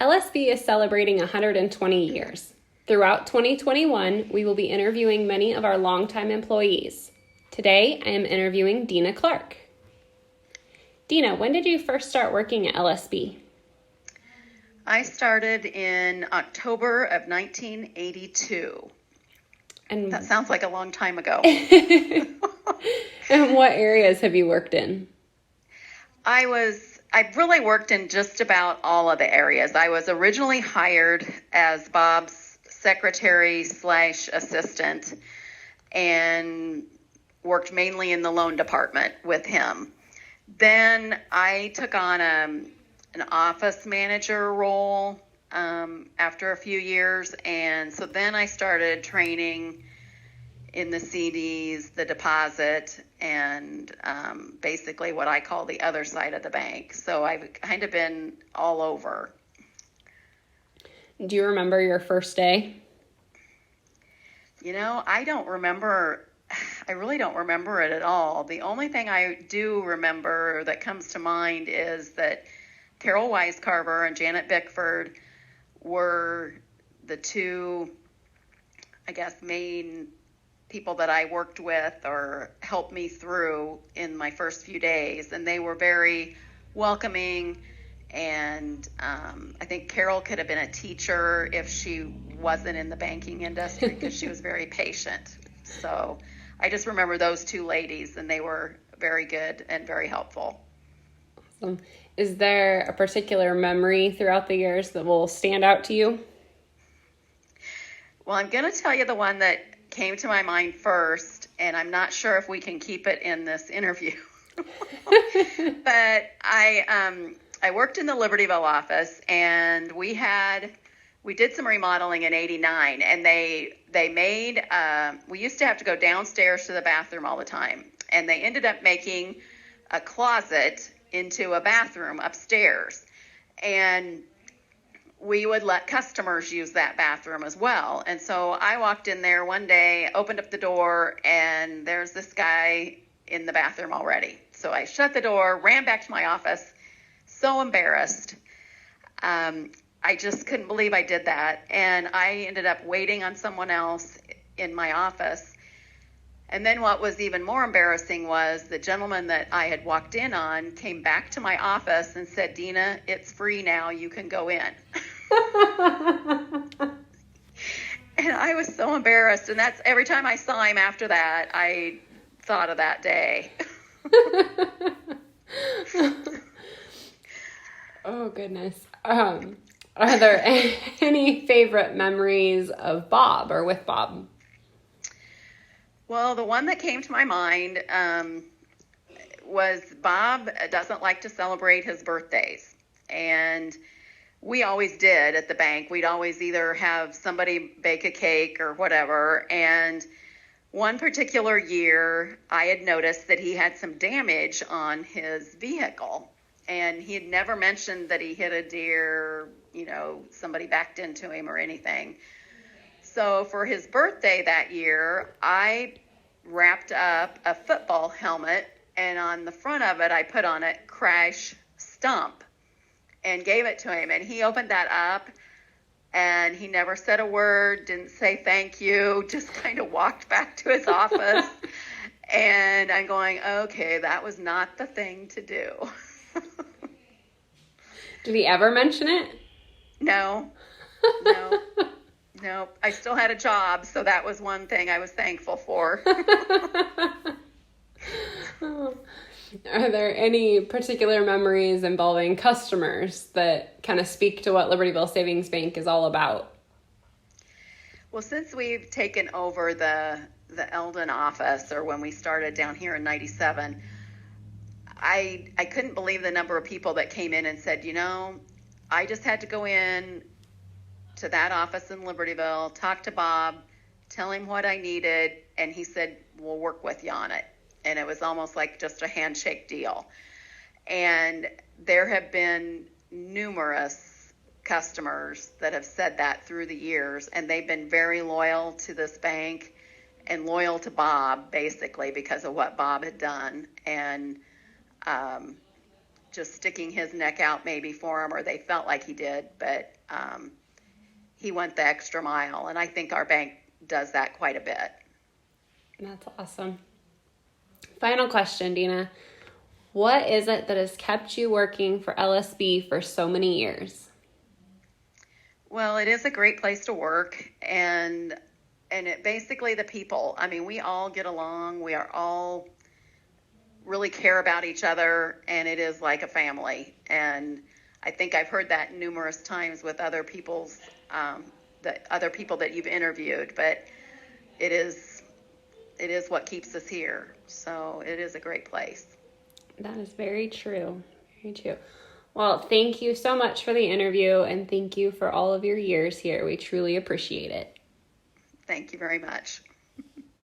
LSB is celebrating 120 years. Throughout 2021, we will be interviewing many of our longtime employees. Today, I am interviewing Dena Clark. Dena, when did you first start working at LSB? I started in October of 1982. And that sounds like a long time ago. And what areas have you worked in? I really worked in just about all of the areas. I was originally hired as Bob's secretary/assistant and worked mainly in the loan department with him. Then I took on an office manager role after a few years, and so then I started training in the CDs, the deposit, and basically what I call the other side of the bank. So I've kind of been all over. Do you remember your first day? I really don't remember it at all. The only thing I do remember that comes to mind is that Carol Weiscarver and Janet Bickford were the two, I guess, main people that I worked with or helped me through in my first few days. And they were very welcoming. And I think Carol could have been a teacher if she wasn't in the banking industry because she was very patient. So I just remember those two ladies, and they were very good and very helpful. Awesome. Is there a particular memory throughout the years that will stand out to you? Well, I'm going to tell you the one that came to my mind first, and I'm not sure if we can keep it in this interview. But I worked in the Libertyville office, and we did some remodeling in '89, and they made we used to have to go downstairs to the bathroom all the time, and they ended up making a closet into a bathroom upstairs, and we would let customers use that bathroom as well. And so I walked in there one day, opened up the door, and there's this guy in the bathroom already. So I shut the door, ran back to my office, so embarrassed. I just couldn't believe I did that. And I ended up waiting on someone else in my office. And then what was even more embarrassing was the gentleman that I had walked in on came back to my office and said, "Dena, it's free now. You can go in." And I was so embarrassed. And that's every time I saw him after that, I thought of that day. Oh, goodness. Are there any favorite memories of Bob or with Bob? Well, the one that came to my mind was Bob doesn't like to celebrate his birthdays. And we always did at the bank. We'd always either have somebody bake a cake or whatever. And one particular year, I had noticed that he had some damage on his vehicle. And he had never mentioned that he hit a deer, somebody backed into him or anything. So for his birthday that year, I wrapped up a football helmet, and on the front of it, I put on it "Crash Stump" and gave it to him. And he opened that up, and he never said a word, didn't say thank you, just kind of walked back to his office. And I'm going, okay, that was not the thing to do. Did he ever mention it? No. I still had a job, so that was one thing I was thankful for. Are there any particular memories involving customers that kind of speak to what Libertyville Savings Bank is all about? Well, since we've taken over the Eldon office, or when we started down here in '97, I couldn't believe the number of people that came in and said, I just had to go in to that office in Libertyville, talk to Bob, tell him what I needed, and he said, "We'll work with you on it." And it was almost like just a handshake deal. And there have been numerous customers that have said that through the years, and they've been very loyal to this bank and loyal to Bob, basically, because of what Bob had done. And just sticking his neck out maybe for him, or they felt like he did, but he went the extra mile, and I think our bank does that quite a bit. That's awesome. Final question, Dena. What is it that has kept you working for LSB for so many years? Well, it is a great place to work, and it basically the people. I mean, we all get along. We are all really care about each other, and it is like a family. And I think I've heard that numerous times with other people's the other people that you've interviewed, but it is what keeps us here. So it is a great place. That is very true. Very true. Well, thank you so much for the interview, and thank you for all of your years here. We truly appreciate it. Thank you very much.